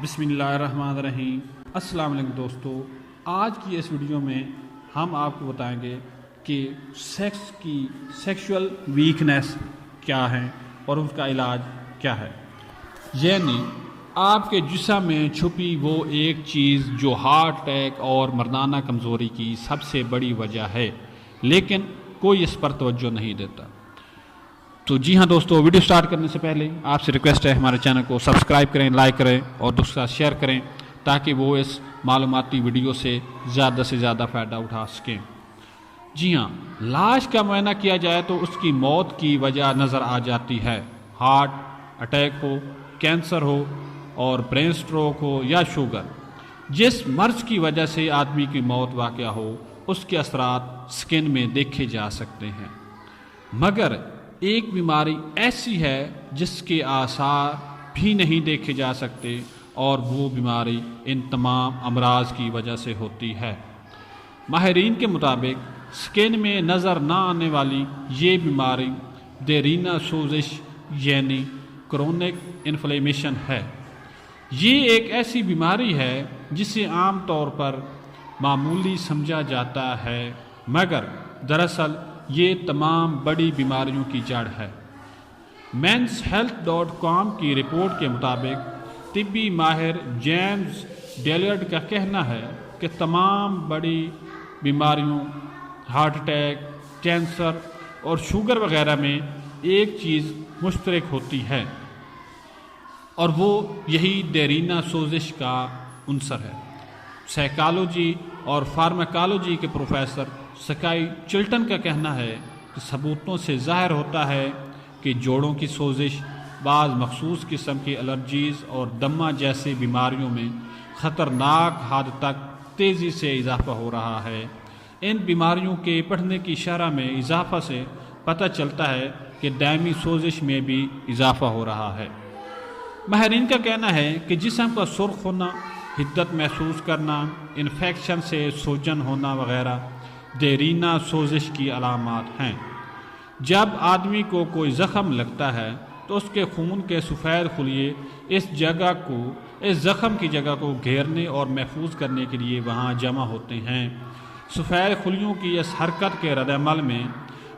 بسم اللہ الرحمن الرحیم۔ السلام علیکم دوستو، آج کی اس ویڈیو میں ہم آپ کو بتائیں گے کہ سیکس کی سیکشول ویکنیس کیا ہے اور اس کا علاج کیا ہے۔ یعنی آپ کے جسم میں چھپی وہ ایک چیز جو ہارٹ اٹیک اور مردانہ کمزوری کی سب سے بڑی وجہ ہے، لیکن کوئی اس پر توجہ نہیں دیتا۔ تو جی ہاں دوستو، ویڈیو سٹارٹ کرنے سے پہلے آپ سے ریکویسٹ ہے ہمارے چینل کو سبسکرائب کریں، لائک کریں اور دوستوں کے ساتھ شیئر کریں تاکہ وہ اس معلوماتی ویڈیو سے زیادہ فائدہ اٹھا سکیں۔ جی ہاں، لاش کا معائنہ کیا جائے تو اس کی موت کی وجہ نظر آ جاتی ہے۔ ہارٹ اٹیک ہو، کینسر ہو اور برین سٹروک ہو یا شوگر، جس مرض کی وجہ سے آدمی کی موت واقع ہو اس کے اثرات سکن میں دیکھے جا سکتے ہیں، مگر ایک بیماری ایسی ہے جس کے آثار بھی نہیں دیکھے جا سکتے اور وہ بیماری ان تمام امراض کی وجہ سے ہوتی ہے۔ ماہرین کے مطابق سکن میں نظر نہ آنے والی یہ بیماری دیرینہ سوزش یعنی کرونک انفلیمیشن ہے۔ یہ ایک ایسی بیماری ہے جسے عام طور پر معمولی سمجھا جاتا ہے، مگر دراصل یہ تمام بڑی بیماریوں کی جڑ ہے۔ menshealth.com کی رپورٹ کے مطابق طبی ماہر جیمز ڈیلرڈ کا کہنا ہے کہ تمام بڑی بیماریوں ہارٹ اٹیک، کینسر اور شوگر وغیرہ میں ایک چیز مشترک ہوتی ہے اور وہ یہی دیرینہ سوزش کا عنصر ہے۔ سائیکالوجی اور فارماکالوجی کے پروفیسر سکائی چلٹن کا کہنا ہے کہ ثبوتوں سے ظاہر ہوتا ہے کہ جوڑوں کی سوزش، بعض مخصوص قسم کی الرجیز اور دمہ جیسی بیماریوں میں خطرناک حد تک تیزی سے اضافہ ہو رہا ہے۔ ان بیماریوں کے بڑھنے کی شرح میں اضافہ سے پتہ چلتا ہے کہ دائمی سوزش میں بھی اضافہ ہو رہا ہے۔ ماہرین کا کہنا ہے کہ جسم کا سرخ ہونا، حدت محسوس کرنا، انفیکشن سے سوجن ہونا وغیرہ دیرینہ سوزش کی علامات ہیں۔ جب آدمی کو کوئی زخم لگتا ہے تو اس کے خون کے سفید خلیے اس زخم کی جگہ کو گھیرنے اور محفوظ کرنے کے لیے وہاں جمع ہوتے ہیں۔ سفید خلیوں کی اس حرکت کے رد عمل میں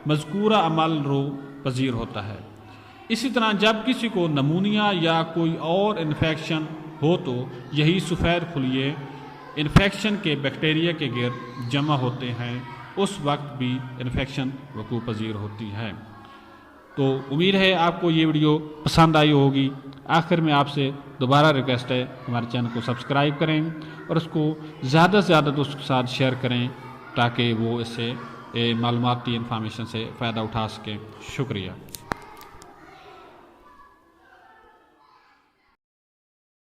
مذکورہ عمل روح پذیر ہوتا ہے۔ اسی طرح جب کسی کو نمونیا یا کوئی اور انفیکشن ہو تو یہی سفید خلیے انفیکشن کے بیکٹیریا کے گرد جمع ہوتے ہیں، اس وقت بھی انفیکشن وقوع پذیر ہوتی ہے۔ تو امید ہے آپ کو یہ ویڈیو پسند آئی ہوگی۔ آخر میں آپ سے دوبارہ ریکویسٹ ہے ہمارے چینل کو سبسکرائب کریں اور اس کو زیادہ سے زیادہ دوستوں کے ساتھ شیئر کریں تاکہ وہ اس سے معلوماتی انفارمیشن سے فائدہ اٹھا سکیں۔ شکریہ۔